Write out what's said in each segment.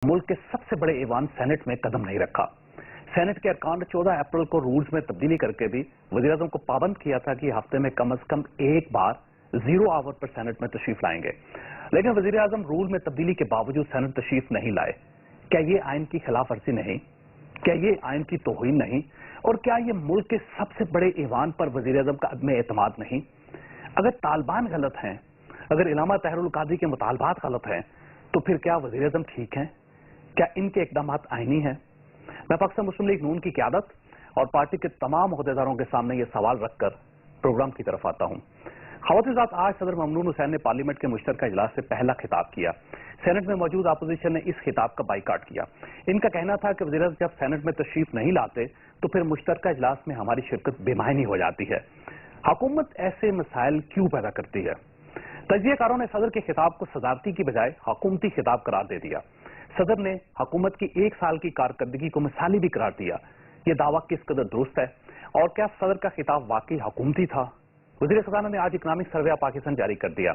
मुल्क के सबसे बड़े ऐवान सेनेट में कदम नहीं रखा। सेनेट के अरकान ने 14 अप्रैल को रूल्स में तब्दीली करके भी वज़ीर-ए-आज़म को पाबंद किया था कि हफ्ते में कम से कम एक बार 0 आवर पर सेनेट में तशरीफ लाएंगे, लेकिन वज़ीर-ए-आज़म रूल में तब्दीली के बावजूद सेनेट तशरीफ नहीं लाए। क्या ये आइन की खिलाफ वर्जी नहीं? क्या ये आइन की तौहीन नहीं? और क्या ये मुल्क के सबसे बड़े ऐवान पर वज़ीर-ए-आज़म का अदम एतमाद नहीं? अगर तालिबान गलत हैं, अगर इलामा तहरुल कादरी के मुतालबात गलत हैं, तो फिर क्या वज़ीर-ए-आज़म ठीक हैं? क्या इनके इक़दाम आईनी हैं? मैं पाकिस्तान मुस्लिम लीग नून की क़यादत और पार्टी के तमाम अहदेदारों के सामने ये सवाल रखकर प्रोग्राम की तरफ आता हूँ। ख़वातीन आज सदर ममनून हुसैन ने पार्लियामेंट के मुश्तरका इजलास से पहला खिताब किया। सेनेट में मौजूद अपोजिशन ने इस खिताब का बाइकाट किया। इनका कहना था कि वज़ीर जब सेनेट में तशरीफ नहीं लाते तो फिर मुश्तरका इजलास में हमारी शिरकत बेमायनी हो जाती है। हुकूमत ऐसे मसाइल क्यों पैदा करती है? तजियाकारों ने सदर के खिताब को सदारती की बजाय हुकूमती खिताब करार दे दिया। सदर ने हुकूमत की 1 साल की कारकर्दगी को मिसाली भी करार दिया। ये दावा किस कदर दुरुस्त है और क्या सदर का खिताब वाकई हुकूमती था? वज़ीर ख़ज़ाना ने आज इकनॉमिक सर्वे ऑफ पाकिस्तान जारी कर दिया।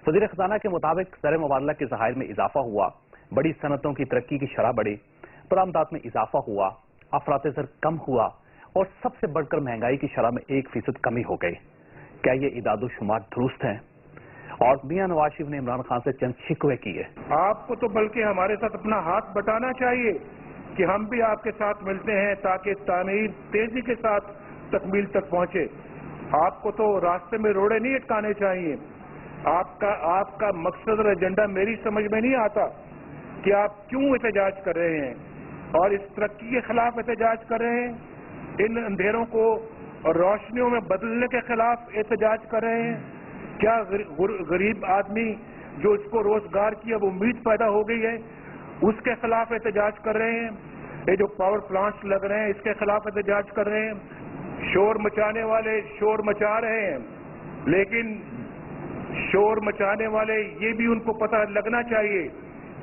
वज़ीर ख़ज़ाना के मुताबिक ज़र मुबादला के ज़खायर में इजाफा हुआ, बड़ी सनतों की तरक्की की शरह बढ़ी, बरामदात में इजाफा हुआ, अफरात ज़र कम हुआ और सबसे बढ़कर महंगाई की शरह में 1% कमी हो गई। क्या ये इदादो शुमार दुरुस्त हैं? और मियां नवाज शरीफ ने इमरान खान से चंद शिकवे किए। आपको तो बल्कि हमारे साथ अपना हाथ बटाना चाहिए कि हम भी आपके साथ मिलते हैं ताकि तामीर तेजी के साथ तकमील तक पहुंचे। आपको तो रास्ते में रोड़े नहीं अटकाने चाहिए। आपका मकसद और एजेंडा मेरी समझ में नहीं आता कि आप क्यों एहतजाज कर रहे हैं और इस तरक्की के खिलाफ एहतजाज कर रहे हैं, इन अंधेरों को रोशनियों में बदलने के खिलाफ एहतजाज कर रहे हैं। क्या गरीब आदमी जो इसको रोजगार की अब उम्मीद पैदा हो गई है उसके खिलाफ एहतजाज कर रहे हैं? ये जो पावर प्लांट्स लग रहे हैं इसके खिलाफ एहतजाज कर रहे हैं। शोर मचाने वाले शोर मचा रहे हैं, लेकिन शोर मचाने वाले ये भी उनको पता लगना चाहिए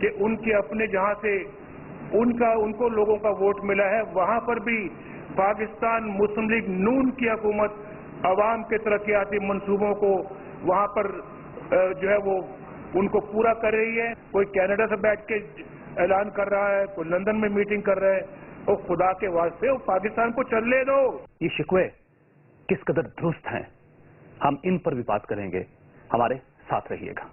कि उनके अपने जहां से उनको लोगों का वोट मिला है वहां पर भी पाकिस्तान मुस्लिम लीग नून की हुकूमत अवाम के तरक्याती मंसूबों को वहां पर जो है वो उनको पूरा कर रही है। कोई कनाडा से बैठ के ऐलान कर रहा है, कोई लंदन में मीटिंग कर रहा है। और खुदा के वास्ते वो पाकिस्तान को चलने दो। ये शिकवे किस कदर दुरुस्त हैं, हम इन पर भी बात करेंगे। हमारे साथ रहिएगा।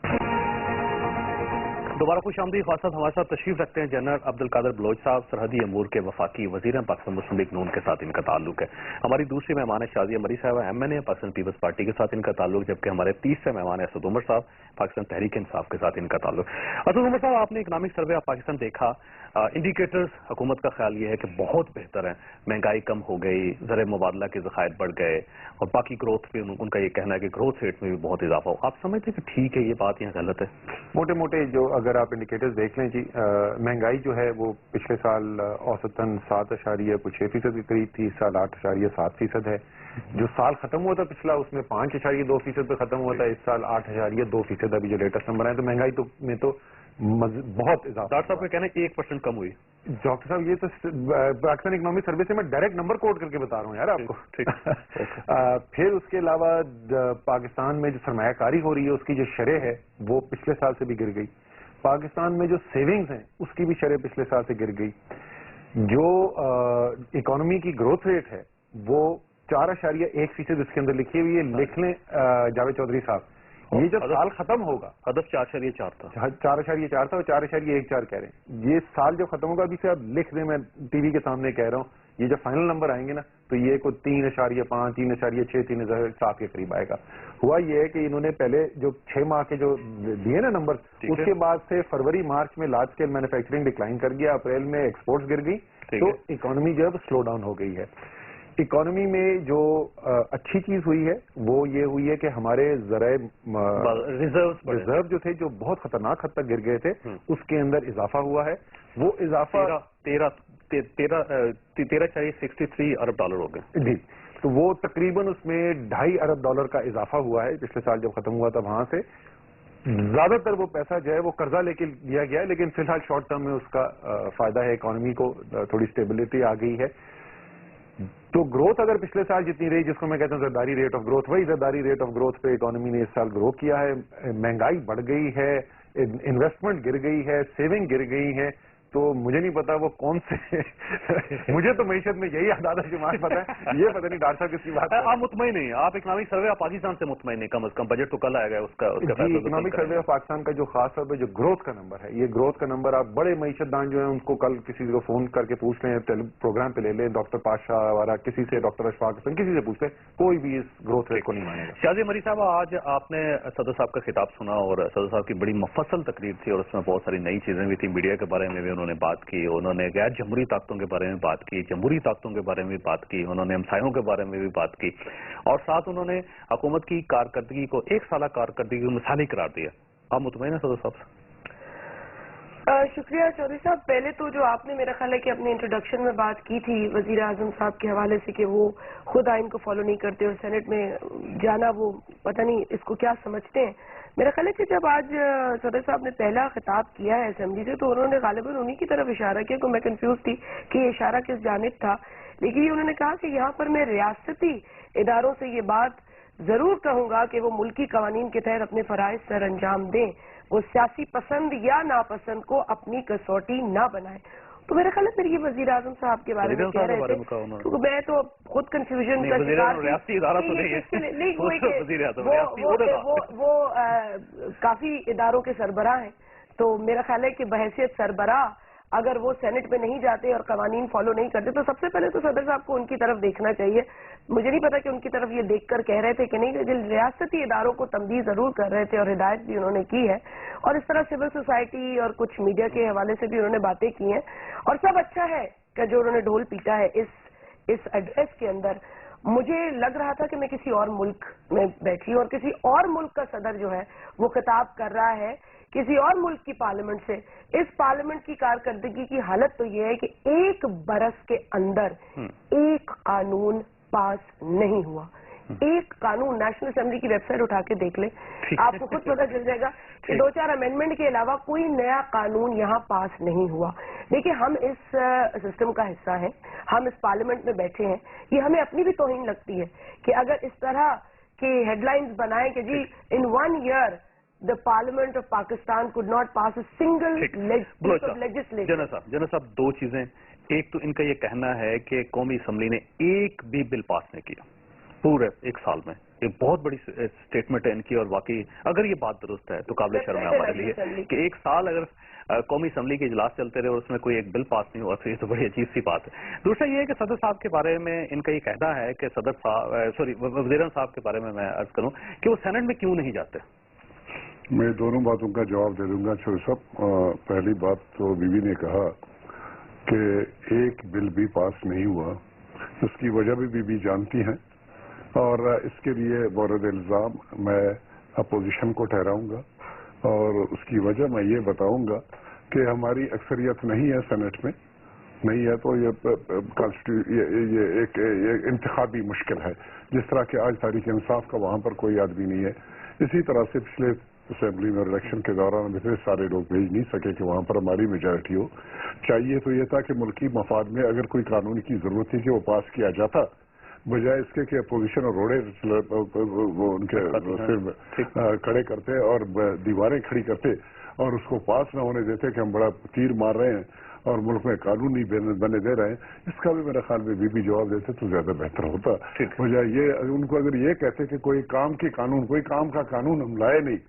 दोबारा खुश आमदीद। खासा हमारे साथ तशरीफ रखते हैं जनरल अब्दुल कादिर बलोच साहब, सरहदी अमूर के वफाकी वजीर हैं। पाकिस्तान मुस्लिम लीग नून के साथ इनका ताल्लुक है। हमारी दूसरी मेहमान है शाजिया मरी साहब, MNA पाकिस्तान पीपल्स पार्टी के साथ इनका ताल्लुक, जबकि हमारे तीसरे मेहमान है असद उमर साहब, पाकिस्तान तहरीक इंसाफ के साथ इनका ताल्लुक। असद उमर साहब, आपने इकनॉमिक सर्वे ऑफ पाकिस्तान देखा, इंडिकेटर्स हुकूमत का ख्याल ये है कि बहुत बेहतर है, महंगाई कम हो गई, ज़र मुबादला के ज़खायर बढ़ गए और बाकी ग्रोथ पे उनका ये कहना है कि ग्रोथ रेट में भी बहुत इजाफा हो। आप समझते हैं कि ठीक है, ये बात यहाँ गलत है? मोटे मोटे जो अगर आप इंडिकेटर्स देख लें जी, महंगाई जो है वो पिछले साल औसतन 7.6% के करीब थी, इस साल 8.7% है। जो साल खत्म हुआ था पिछला उसमें 5.2% पे खत्म हुआ था, इस साल 8.2% अभी जो लेटेस्ट नंबर है। तो महंगाई तो में तो बहुत इजाफा। डॉक्टर साहब का कहना है 1% कम हुई। डॉक्टर साहब ये तो पाकिस्तान इकोनॉमिक सर्वे से मैं डायरेक्ट नंबर कोट करके बता रहा हूँ यार आपको। ठीक। फिर उसके अलावा पाकिस्तान में जो सरमायाकारी हो रही है उसकी जो शरह है वो पिछले साल से भी गिर गई। पाकिस्तान में जो सेविंग्स हैं उसकी भी शरह पिछले साल से गिर गई। जो इकोनॉमी की ग्रोथ रेट है वो 4.1% इसके अंदर लिखी हुई है। लिख लें जावेद चौधरी साहब, ये जब साल खत्म होगा, हदफ 4.4 था, 4.4 था और 4.14 कह रहे हैं। ये साल जब खत्म होगा, अभी से आप लिख दें, मैं टीवी के सामने कह रहा हूँ, ये जब फाइनल नंबर आएंगे ना तो ये कोई 3.5, 3.6, 3.7 के करीब आएगा। हुआ ये है कि इन्होंने पहले जो 6 माह के जो दिए ना नंबर, उसके बाद से फरवरी मार्च में लार्ज स्केल मैन्युफैक्चरिंग डिक्लाइन कर गया, अप्रैल में एक्सपोर्ट्स गिर गई, तो इकोनॉमी जो है स्लो डाउन हो गई है। इकोनॉमी में जो अच्छी चीज हुई है वो ये हुई है कि हमारे रिजर्व जो थे जो बहुत खतरनाक हद तक गिर गए थे उसके अंदर इजाफा हुआ है। वो इजाफा 13.63 अरब डॉलर हो गए जी। तो वो तकरीबन उसमें $2.5 अरब का इजाफा हुआ है पिछले साल जब खत्म हुआ था। वहां से ज्यादातर वो पैसा जो है वो कर्जा लेके लिया गया है, लेकिन फिलहाल शॉर्ट टर्म में उसका फायदा है, इकोनॉमी को थोड़ी स्टेबिलिटी आ गई है। तो ग्रोथ अगर पिछले साल जितनी रही, जिसको मैं कहता हूँ ज़रदारी रेट ऑफ ग्रोथ, वही ज़रदारी रेट ऑफ ग्रोथ पे इकोनॉमी ने इस साल ग्रो किया है। महंगाई बढ़ गई है, इन्वेस्टमेंट गिर गई है, सेविंग गिर गई है, تو مجھے نہیں پتا وہ کون سے مجھے تو معیشت میں یہی اعداد و شمار پتا ہے، یہ پتہ نہیں ڈاکٹر صاحب کس کی بات ہے. آپ مطمئن نہیں، آپ اکنامک سروے آف پاکستان سے مطمئن نہیں، کم از کم بجٹ تو کل آئے گا اس کا جی. اکنامک سروے آف پاکستان کا جو خاص طور پہ جو گروتھ کا نمبر ہے، یہ گروتھ کا نمبر آپ بڑے معیشت دان جو ہیں ان کو کل کسی کو فون کر کے پوچھ لیں، پروگرام پہ لے لیں، ڈاکٹر پاشا وغیرہ کسی سے، ڈاکٹر اشفاق حسن کسی سے پوچھ لیں، کوئی بھی اس گروتھ ریٹ کو نہیں مانے گا. شازیہ مری صاحب، آج آپ نے صدر صاحب کا خطاب سنا اور صدر صاحب کی بڑی مفصل تقریر تھی اور اس میں بہت ساری نئی چیزیں بھی تھیں. میڈیا کے بارے میں بھی انہوں نے بات کی، انہوں نے غیر جمہوری طاقتوں کے بارے میں بات کی، جمہوری طاقتوں کے بارے میں بھی بات کی، انہوں نے ہمسایوں کے بارے میں بھی بات کی، اور ساتھ انہوں نے حکومت کی کارکردگی کو ایک سالہ کارکردگی کو مثالی قرار دیا. آپ مطمئن ہیں صدر صاحب سے؟ شکریہ چودھری صاحب. پہلے تو جو آپ نے میرا خیال ہے کہ اپنے انٹروڈکشن میں بات کی تھی وزیر اعظم صاحب کے حوالے سے کہ وہ خود آئین کو فالو نہیں کرتے اور سینٹ میں جانا وہ پتہ نہیں اس کو کیا سمجھتے ہیں. میرا خیال ہے کہ جب آج صدر صاحب نے پہلا خطاب کیا ہے اسمبلی سے تو انہوں نے غالباً انہی کی طرف اشارہ کیا کہ میں کنفیوز تھی کہ یہ اشارہ کس جانب تھا، لیکن یہ انہوں نے کہا کہ یہاں پر میں ریاستی اداروں سے یہ بات ضرور کہوں گا کہ وہ ملکی قوانین کے تحت اپنے فرائض سر انجام دیں، وہ سیاسی پسند یا ناپسند کو اپنی کسوٹی نہ بنائیں. تو میرا خیال ہے پھر یہ وزیر اعظم صاحب کے بارے میں کہہ رہے تھے، کیونکہ میں تو خود کنفیوژن کا شکار ریاستی ادارہ تو نہیں ہے، وہ کافی اداروں کے سربراہ ہیں، تو میرا خیال ہے کہ بحیثیت سربراہ اگر وہ سینٹ میں نہیں جاتے اور قوانین فالو نہیں کرتے تو سب سے پہلے تو صدر صاحب کو ان کی طرف دیکھنا چاہیے. مجھے نہیں پتا کہ ان کی طرف یہ دیکھ کر کہہ رہے تھے کہ نہیں، لیکن ریاستی اداروں کو تنبیہ ضرور کر رہے تھے اور ہدایت بھی انہوں نے کی ہے، اور اس طرح سول سوسائٹی اور کچھ میڈیا کے حوالے سے بھی انہوں نے باتیں کی ہیں، اور سب اچھا ہے کہ جو انہوں نے ڈھول پیٹا ہے اس ایڈریس کے اندر. مجھے لگ رہا تھا کہ میں کسی اور ملک میں بیٹھی ہوں اور کسی اور ملک کا صدر جو ہے وہ خطاب کر رہا ہے کسی اور ملک کی پارلیمنٹ سے. اس پارلیمنٹ کی کارکردگی کی حالت تو یہ ہے کہ ایک برس کے اندر ایک قانون پاس نہیں ہوا. ایک قانون نیشنل اسمبلی کی ویب سائٹ اٹھا کے دیکھ لیں، آپ کو خود پتہ چل جائے گا کہ 2-4 امینڈمنٹ کے علاوہ کوئی نیا قانون یہاں پاس نہیں ہوا. دیکھیں، ہم اس سسٹم کا حصہ ہیں، ہم اس پارلیمنٹ میں بیٹھے ہیں، یہ ہمیں اپنی بھی توہین لگتی ہے کہ اگر اس طرح کے ہیڈ لائنز بنائیں کہ جی in 1 year the Parliament of Pakistan could not pass a single piece of legislation. General صاحب، دو چیزیں. ایک تو ان کا یہ کہنا ہے کہ قومی اسمبلی نے ایک بھی بل پاس نہیں کیا پورے 1 سال میں. ایک بہت بڑی اسٹیٹمنٹ ہے ان کی، اور واقعی اگر یہ بات درست ہے تو قابل شرم ہے ہمارے لیے کہ 1 سال اگر قومی اسمبلی کے اجلاس چلتے رہے اور اس میں کوئی ایک بل پاس نہیں ہوا تو یہ تو بڑی عجیب سی بات ہے. دوسرا یہ ہے کہ صدر صاحب کے بارے میں ان کا یہ کہنا ہے کہ وزیر اعظم صاحب کے بارے میں عرض کروں کہ وہ سینٹ میں کیوں نہیں جاتے. میں دونوں باتوں کا جواب دے دوں گا چھوٹے صاحب. پہلی بات تو بیوی نے کہا کہ ایک بل بھی پاس نہیں ہوا، اس کی وجہ بھی بیوی جانتی ہیں، اور اس کے لیے مورد الزام میں اپوزیشن کو ٹھہراؤں گا، اور اس کی وجہ میں یہ بتاؤں گا کہ ہماری اکثریت نہیں ہے سینٹ میں، نہیں ہے تو یہ ایک انتخابی مشکل ہے. جس طرح کہ آج تحریک انصاف کا وہاں پر کوئی آدمی نہیں ہے، اسی طرح سے پچھلے اسمبلی میں الیکشن کے دوران اتنے سارے لوگ بھیج نہیں سکے کہ وہاں پر ہماری میجارٹی ہو. چاہیے تو یہ تھا کہ ملکی مفاد میں اگر کوئی قانون کی ضرورت تھی کہ وہ پاس کیا جاتا، بجائے اس کے کہ اپوزیشن اور روڑے ان کے کھڑے کرتے اور دیواریں کھڑی کرتے اور اس کو پاس نہ ہونے دیتے کہ ہم بڑا تیر مار رہے ہیں اور ملک میں قانون نہیں بنے دے رہے ہیں. اس کا بھی میرے خیال میں بھی جواب دیتے تو زیادہ بہتر ہوتا. بجائے یہ ان کو اگر یہ کہتے کہ کوئی کام کا قانون ہم لائے نہیں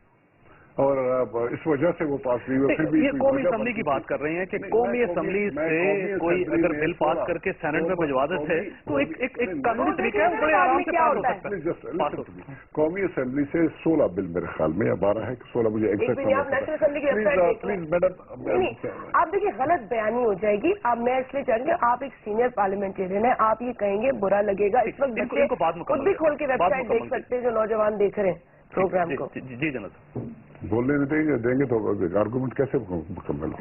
اور اس وجہ سے وہ پاس نہیں ہوئے. پھر بھی یہ قومی اسمبلی کی بات کر رہے ہیں کہ قومی اسمبلی سے کوئی اگر بل پاس کر کے سینٹ میں بھجوا دیتے تو ایک قانونی طریقہ ہے، بڑے آرام سے پاس ہو سکتا ہے. قومی اسمبلی سے 16 بل میرے خیال میں یا 12 ہے، 16 مجھے پلیز آپ دیکھیے غلط بیانی ہو جائے گی. اب میں اس لیے چاہوں گی آپ ایک سینئر پارلیمنٹرین ہیں، آپ یہ کہیں گے برا لگے گا. اس وقت بچے خود بھی کھول کے ویب سائٹ دیکھ سکتے ہیں جو نوجوان دیکھ رہے ہیں پروگرام کو. جی جناب بولنے نہیں دیں گے تو آرگومنٹ کیسے مکمل ہو؟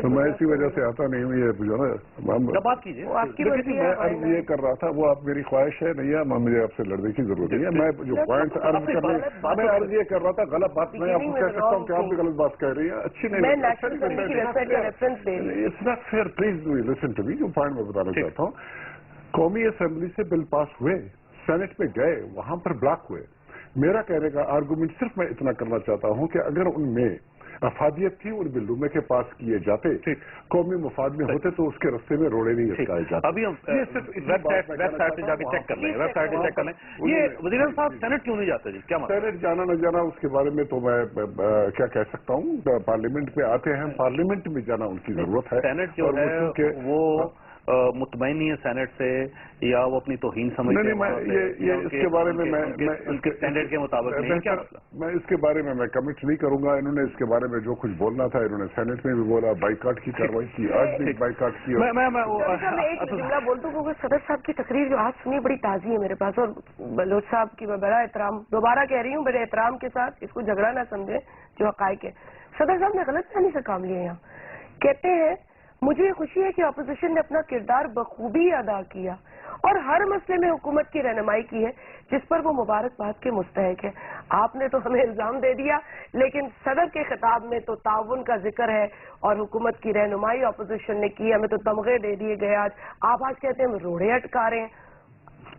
تو میں اسی وجہ سے آتا نہیں ہوں. یہ جو نا بات کیجیے، میں عرض یہ کر رہا تھا، وہ آپ میری خواہش ہے نہیں ہے، مجھے آپ سے لڑنے کی ضرورت نہیں ہے. میں جو پوائنٹ عرض کر رہا ہوں، میں عرض یہ کر رہا تھا غلط بات میں آپ کو کہہ سکتا ہوں کہ آپ بھی غلط بات کہہ رہی ہیں، اچھی نہیں. It's not fair. Please listen to me. جو پوائنٹ میں بتانا چاہتا ہوں، قومی اسمبلی سے بل پاس ہوئے، سینٹ میں گئے، وہاں پر بلاک ہوئے. میرا کہنے کا آرگومنٹ صرف میں اتنا کرنا چاہتا ہوں کہ اگر ان میں अफादियत थी उन बिल्लों में के पास किए जाते, कौमी मफाद में होते तो उसके रास्ते में रोड़े नहीं अटकाए जाते। अभी हम वेबसाइट से जाके चेक कर लें, वेबसाइट से चेक कर लें। ये वज़ीर आज़म साहब सेनेट क्यों नहीं जाते जी, क्या मतलब? सेनेट जाना न जाना उसके बारे में तो मैं क्या कह सकता हूँ, पार्लियामेंट में आते हैं, पार्लियामेंट में जाना उनकी जरूरत है। सेनेट जो है वो मुतमईन नहीं है सेनेट से, या वो अपनी तौहीन समझते हैं? ये इसके बारे में मैं उनके स्टैंडर्ड के मुताबिक नहीं, क्या मतलब? मैं इसके बारे में मैं कमेंट नहीं करूंगा। इन्होंने इसके बारे में जो कुछ बोलना था इन्होंने सेनेट में भी बोला, बाइकाट की कार्रवाई की, आज भी बाइकाट की। मैं एक जुमला बोल दूं, क्योंकि सदर साहब की तकरीर जो आज सुनी बड़ी ताजी है मेरे पास, और बलोच साहब की मैं बड़ा एहतराम, दोबारा कह रही हूँ, बड़े एहतराम के साथ, इसको झगड़ा ना समझे, जो हकायक है। सदर साहब ने गलत फहमी से काम लिया। यहाँ कहते हैं मुझे खुशी है कि अपोजिशन ने अपना किरदार बखूबी अदा किया और हर मसले में हुकूमत की रहनुमाई की है, जिस पर वो मुबारकबाद के मुस्तहक है। आपने तो हमें इल्जाम दे दिया, लेकिन सदर के खिताब में तो ताउन का जिक्र है और हुकूमत की रहनुमाई अपोजिशन ने की। हमें तो तमगे दे दिए गए। आज कहते हैं हम रोड़े अटका रहे हैं।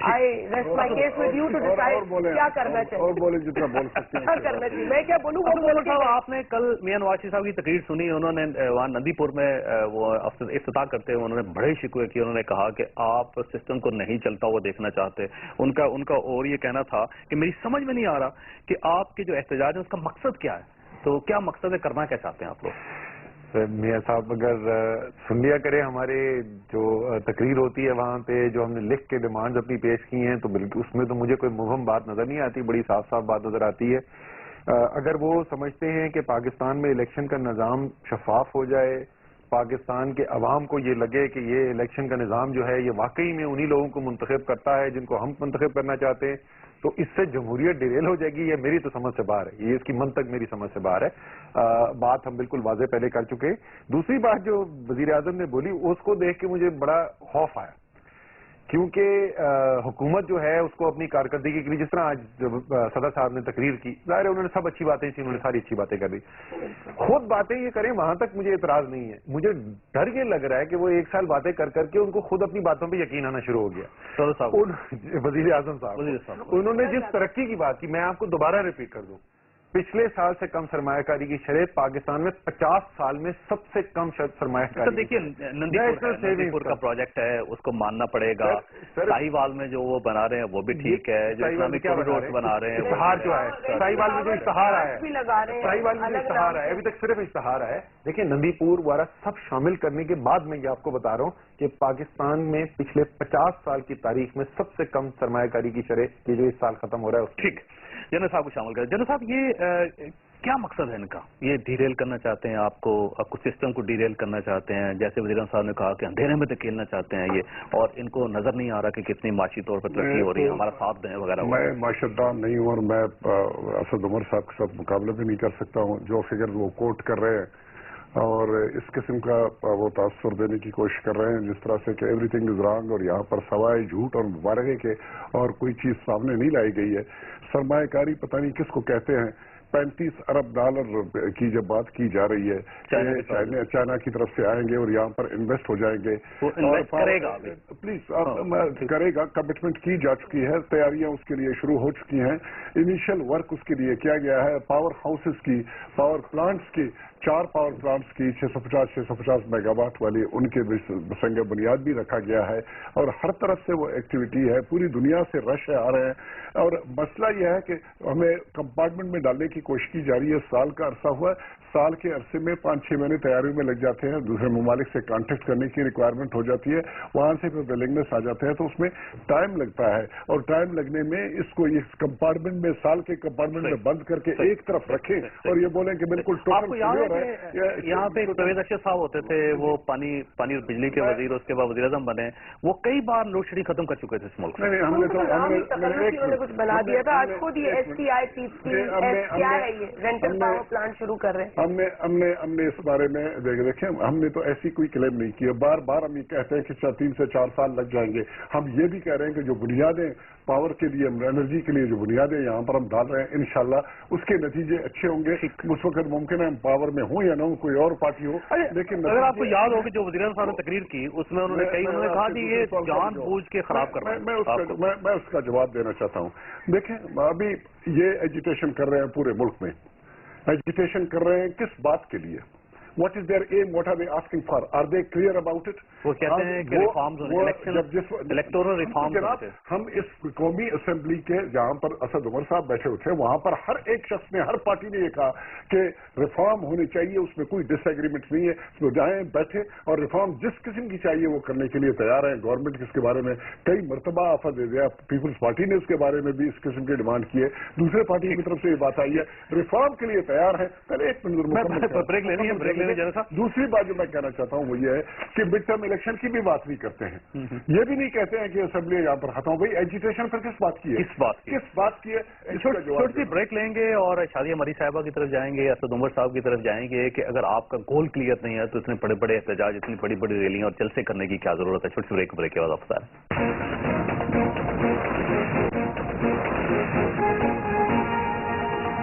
I rest my case with you to decide क्या करना चाहिए। और बोले जितना बोल सकते हैं क्या करना चाहिए, मैं क्या बोलूँ। साहब, आपने कल मियां नवाज शरीफ साहब की तकरीर सुनी, उन्होंने वहाँ नंदीपुर में वो इफ्तिताह करते हुए उन्होंने बड़े शिकवे किए। उन्होंने कहा कि आप सिस्टम को नहीं चलता हुआ देखना चाहते। उनका और ये कहना था कि मेरी समझ में नहीं आ रहा कि आपके जो एहतजाज है उसका मकसद क्या है, तो क्या मकसद है, करना क्या चाहते हैं आप लोग? मियाँ साहब अगर सुन लिया करें हमारे जो तकरीर होती है वहाँ पे जो हमने लिख के डिमांड्स अपनी पेश की हैं, तो बिल्कुल उसमें तो मुझे कोई मुबहम बात नजर नहीं आती, बड़ी साफ साफ बात नजर आती है। अगर वो समझते हैं कि पाकिस्तान में इलेक्शन का निज़ाम शफाफ हो जाए, पाकिस्तान के अवाम को ये लगे कि ये इलेक्शन का निज़ाम जो है ये वाकई में उन्हीं लोगों को मुंतखब करता है जिनको हम मुंतखब करना चाहते हैं, तो इससे जमहूरियत डिरेल हो जाएगी। ये मेरी तो समझ से बाहर है, ये इसकी मंतक मेरी समझ से बाहर है। बात हम बिल्कुल वाज़े पहले कर चुके। दूसरी बात जो वज़ीर आज़म ने बोली उसको देख के मुझे बड़ा खौफ आया, क्योंकि हुकूमत जो है उसको अपनी कारकर्दगी के लिए, जिस तरह आज सदर साहब ने तकरीर की, जाहिर है उन्होंने सब अच्छी बातें की, उन्होंने सारी अच्छी बातें कर दी, खुद बातें ये करें वहां तक मुझे एतराज नहीं है। मुझे डर ये लग रहा है कि वो एक साल बातें कर करके उनको खुद अपनी बातों पे यकीन आना शुरू हो गया। वज़ीर आज़म साहब उन्होंने जिस तरक्की की बात की, मैं आपको दोबारा रिपीट कर दूं, पिछले साल से कम सरमायाकारी की शरह पाकिस्तान में 50 साल में सबसे कम सरमायाकारी। तो देखिए नंदीपुर का प्रोजेक्ट है, उसको मानना पड़ेगा। साहिवाल में जो वो बना रहे हैं वो भी ठीक है, जो इस्लामिक कॉरिडोर बना रहे हैं, इश्तहार जो है साहिवाल में जो इश्तहार आया है, साहिवाल में जो इश्तहार है अभी तक सिर्फ इश्तहार है। देखिए नंदीपुर वाला सब शामिल करने के बाद मैं ये आपको बता रहा हूँ कि पाकिस्तान में पिछले 50 साल की तारीख में सबसे कम सरमायाकारी की शरह ये जो इस साल खत्म हो रहा है। ठीक, जनरल साहब को शामिल करें। जनरल साहब ये क्या मकसद है इनका? ये डीरेल करना चाहते हैं आपको सिस्टम को डीरेल करना चाहते हैं, जैसे वज़ीर साहब ने कहा कि अंधेरे में धकेलना चाहते हैं ये, और इनको नजर नहीं आ रहा कि कितनी माशी तौर पर तरक्की हो रही है, हमारा साथ दें वगैरह। मैं माशाअल्लाह नहीं हूँ और मैं असद उमर साहब के साथ मुकाबला भी नहीं कर सकता हूँ। जो फिगर वो कोट कर रहे हैं और इस किस्म का वो तासुर देने की कोशिश कर रहे हैं जिस तरह से कि एवरीथिंग इज रॉन्ग, और यहाँ पर सवाए झूठ और मुबारके के और कोई चीज सामने नहीं लाई गई है। सरमायाकारी पता नहीं किसको कहते हैं। 35 अरब डॉलर की जब बात की जा रही है, चाइना की तरफ से आएंगे और यहाँ पर इन्वेस्ट हो जाएंगे, करेगा प्लीज करेगा, कमिटमेंट की जा चुकी है, तैयारियां उसके लिए शुरू हो चुकी हैं, इनिशियल वर्क उसके लिए किया गया है। पावर हाउसेस की, पावर प्लांट्स की, 4 पावर प्लांट्स की 650 मेगावाट वाली उनके संग बुनियाद भी रखा गया है और हर तरफ से वो एक्टिविटी है, पूरी दुनिया से रश आ रहे हैं। और मसला यह है कि हमें कंपार्टमेंट में डालने की कोशिश की जा रही है। साल का अरसा हुआ, साल के अरसे में 5-6 महीने तैयारियों में लग जाते हैं, दूसरे ममालिक से कॉन्टेक्ट करने की रिक्वायरमेंट हो जाती है, वहां से फिर विलिंगनेस आ जाते हैं, तो उसमें टाइम लगता है। और टाइम लगने में इसको इस कंपार्टमेंट में, साल के कंपार्टमेंट में बंद करके एक तरफ रखें और ये बोलें कि बिल्कुल टोटल यहाँ पे परवेज अख्तर साहब होते थे, वो पानी और बिजली के वजीर, उसके बाद वज़ीर आज़म बने, वो कई बार लोड शेडिंग खत्म कर चुके थे इस मुल्क में। हमने कुछ बना दिया था, आज खुद ये STI क्या है, ये रेंटल पावर प्लांट शुरू कर रहे हैं। हमने इस बारे में देखें, हमने तो ऐसी कोई क्लेम नहीं की है। बार बार हम ये कहते हैं कि 3 से 4 साल लग जाएंगे। हम ये भी कह रहे हैं कि जो बुनियादें पावर के लिए, एनर्जी के लिए जो बुनियादें यहाँ पर हम डाल रहे हैं, इंशाल्लाह उसके नतीजे अच्छे होंगे। उस वक्त मुमकिन है हम पावर में हो या ना हो, कोई और पार्टी हो, लेकिन अगर आपको याद हो कि जो वज़ीर साहब ने तकरीर की उसमें उन्होंने कहा कि ये जानबूझ के खराब कर रहे हैं। मैं उसका जवाब देना चाहता हूँ। देखें, अभी ये एजिटेशन कर रहे हैं पूरे मुल्क में एजिटेशन कर रहे हैं किस बात के लिए, what is their aim, what are they asking for, are they clear about it? वो कहते हैं कि रिफॉर्म्स इलेक्टोरल रिफॉर्म्स जनाब, हम इस कौमी असेंबली के जहां पर असद उमर साहब बैठे हुए थे वहां पर हर एक शख्स ने, हर पार्टी ने ये कहा कि रिफॉर्म होनी चाहिए, उसमें कोई डिसएग्रीमेंट नहीं है, इसमें जाएं बैठे और रिफॉर्म जिस किस्म की चाहिए वो करने के लिए तैयार है। गवर्नमेंट इसके बारे में कई मरतबा आफा दे दिया, पीपल्स पार्टी ने उसके बारे में भी इस किस्म की डिमांड की है, दूसरे पार्टी की तरफ से ये बात आई है, रिफॉर्म के लिए तैयार है। पहले एक मिनट ब्रेक लेनी है। दूसरी बात जो मैं कहना चाहता हूं वो ये है कि मिड टर्म इलेक्शन की भी बात नहीं करते हैं, ये भी नहीं कहते हैं कि असेंबली यहाँ पर खत्म हो गई। एजिटेशन फिर किस बात की है, किस बात की है? छोटी सी ब्रेक लेंगे और शादिया मरी साहिबा की तरफ जाएंगे, असद उमर साहब की तरफ जाएंगे कि अगर आपका गोल क्लियर नहीं है तो इतने बड़े बड़े एहतजाज, इतनी बड़ी बड़ी रैलियां और जलसे करने की क्या जरूरत है। छोटी सी ब्रेक के बाद वापस आ रहे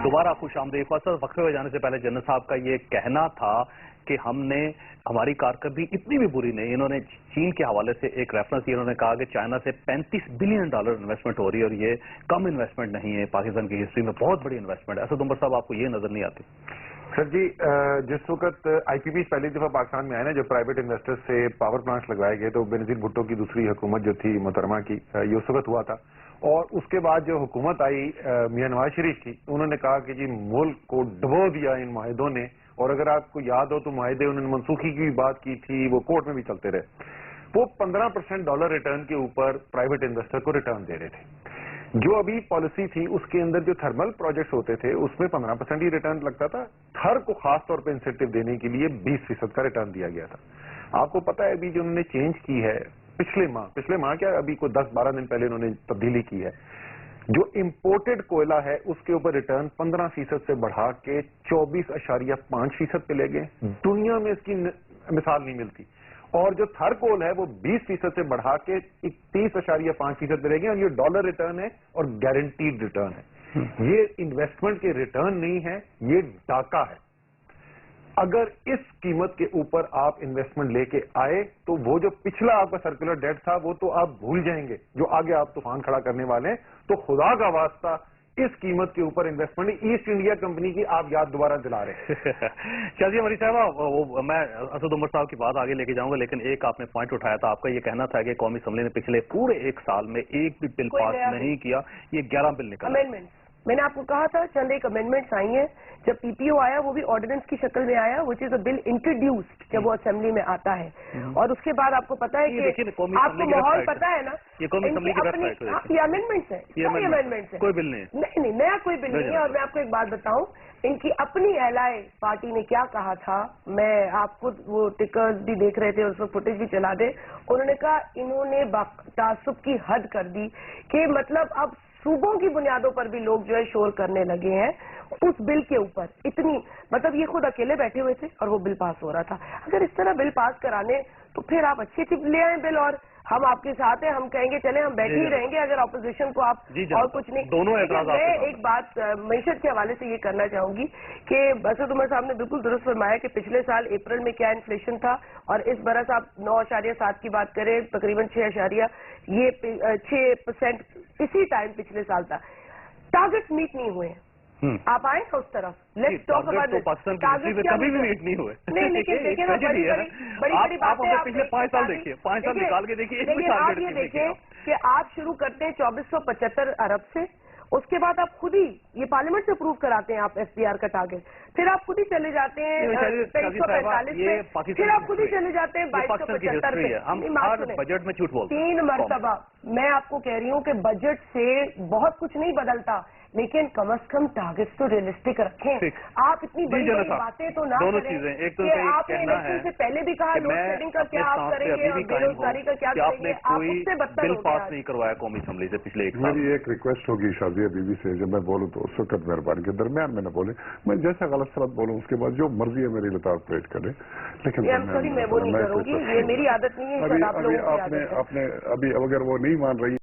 दोबारा खुश आमदीद। फैसल, वक्फे में जाने से पहले जन्नत साहब का ये कहना था कि हमने, हमारी कारकर्दगी इतनी भी बुरी नहीं। इन्होंने चीन के हवाले से एक रेफरेंस दिया, इन्होंने कहा कि चाइना से $35 बिलियन इन्वेस्टमेंट हो रही है और ये कम इन्वेस्टमेंट नहीं है, पाकिस्तान की हिस्ट्री में बहुत बड़ी इन्वेस्टमेंट है। असद उमर साहब, आपको ये नजर नहीं आती? सर जी, जिस वक्त आईपीपी पहली दफा पाकिस्तान में आए ना, जो प्राइवेट इन्वेस्टर्स से पावर प्लांट्स लगवाए गए, तो बेनजीर भुट्टो की दूसरी हुकूमत जो थी मोहतरमा की, ये उस वक्त हुआ था। और उसके बाद जो हुकूमत आई मियां नवाज शरीफ की, उन्होंने कहा कि जी मुल्क को डुबो दिया इन माहिदों ने, और अगर आपको याद हो तो माहिदे उन्होंने मनसूखी की भी बात की थी, वो कोर्ट में भी चलते रहे। वो 15% डॉलर रिटर्न के ऊपर प्राइवेट इन्वेस्टर को रिटर्न दे रहे थे। जो अभी पॉलिसी थी उसके अंदर जो थर्मल प्रोजेक्ट्स होते थे उसमें 15% ही रिटर्न लगता था। थर को खास तौर पे इंसेंटिव देने के लिए 20% का रिटर्न दिया गया था। आपको पता है अभी जो उन्होंने चेंज की है पिछले माह क्या, अभी कोई 10-12 दिन पहले उन्होंने तब्दीली की है, जो इंपोर्टेड कोयला है उसके ऊपर रिटर्न 15% से बढ़ा के 24.5% पे ले गए। दुनिया में इसकी मिसाल नहीं मिलती। और जो थर कोल है वो 20% से बढ़ा के 31.5% पे ले गए, और ये डॉलर रिटर्न है और गारंटीड रिटर्न है। ये इन्वेस्टमेंट के रिटर्न नहीं है, ये डाका है। अगर इस कीमत के ऊपर आप इन्वेस्टमेंट लेके आए तो वो जो पिछला आपका सर्कुलर डेट था वो तो आप भूल जाएंगे, जो आगे आप तूफान खड़ा करने वाले हैं। तो खुदा का वास्ता इस कीमत के ऊपर इन्वेस्टमेंट ईस्ट इंडिया कंपनी की आप याद दोबारा दिला रहे हैं। चलिए मरी साहब, मैं असद उमर साहब की बात आगे लेके जाऊंगा, लेकिन एक आपने पॉइंट उठाया था, आपका ये कहना था कि कौमी असम्बली ने पिछले पूरे एक साल में एक भी बिल पास नहीं किया, ये 11 बिल निकला। मैंने आपको कहा था चंद एक अमेंडमेंट्स आई हैं। जब पीपीओ आया वो भी ऑर्डिनेंस की शक्ल में आया, which is a bill introduced जब वो असेंबली में आता है। और उसके बाद आपको पता है कि आपको माहौल पता है ना, ये कौमी असम्बली की वेबसाइट है, ये अमेंडमेंट्स है, अमेंडमेंट्स है, कोई बिल नहीं है, नहीं नया कोई बिल नहीं है। और मैं आपको एक बात बताऊं, इनकी अपनी एलआई पार्टी ने क्या कहा था, मैं आप खुद वो टिकर्स भी देख रहे थे, उसमें फुटेज भी चला दे। उन्होंने कहा इन्होंने तासुब की हद कर दी कि मतलब अब सूबों की बुनियादों पर भी लोग जो है शोर करने लगे हैं उस बिल के ऊपर। इतनी मतलब ये खुद अकेले बैठे हुए थे और वो बिल पास हो रहा था। अगर इस तरह बिल पास कराने तो फिर आप अच्छी ले आए बिल, और हम आपके साथ हैं, हम कहेंगे चले हम बैठे ही रहेंगे अगर ऑपोजिशन को आप और कुछ नहीं। दोनों मैं एक बात मईशत के हवाले से ये करना चाहूंगी कि असद उमर साहब ने बिल्कुल दुरुस्त फरमाया कि पिछले साल अप्रैल में क्या इन्फ्लेशन था और इस बरस आप 9.7 की बात करें, तकरीबन 6% इसी टाइम पिछले साल था। टारगेट मीट नहीं हुए। आप आए ना उस तरफ, let's talk about this. Target कभी भी मीट नहीं हुए। नहीं, लेकिन देखिए ना, बड़ी बड़ी बातें आप पिछले 5 साल देखिए, 5 साल निकाल के देखिए, लेकिन आप ये देखें कि आप शुरू करते हैं 2475 अरब से, उसके बाद आप खुद ही ये पार्लियामेंट से अप्रूव कराते हैं आप एफडीआर का टारगेट, फिर आप खुद ही चले जाते हैं 2345 में, फिर आप खुद ही चले जाते हैं 2275 पे। हम हर बजट में झूठ बोलते हैं 3 मरतबा। मैं आपको कह रही हूँ कि बजट से बहुत कुछ नहीं बदलता, लेकिन कम से कम टारगेट्स तो रियलिस्टिक रखें। आप इतनी बड़ी बड़ी बातें तो ना दोनों करें। चीजें, एक तो आपने इलेक्शन से पहले भी कहा लोड शेडिंग का क्या आप करेंगे और बेरोजगारी का क्या करेंगे, आप उससे बदतर बिल पास नहीं करवाया कौमी असम्बली से पिछले 1 साल। मेरी एक रिक्वेस्ट होगी शादिया बीवी से, जब मैं बोलूं तो उस वक्त मेहरबानी के दरमियान में न बोले, मैं जैसा गलत सलत बोलूं उसके बाद जो मर्जी है मेरी लताड़ प्लेट करें, लेकिन सॉरी मैं वो नहीं करूंगी, ये मेरी आदत नहीं है। अभी आपने अगर वो नहीं मान रही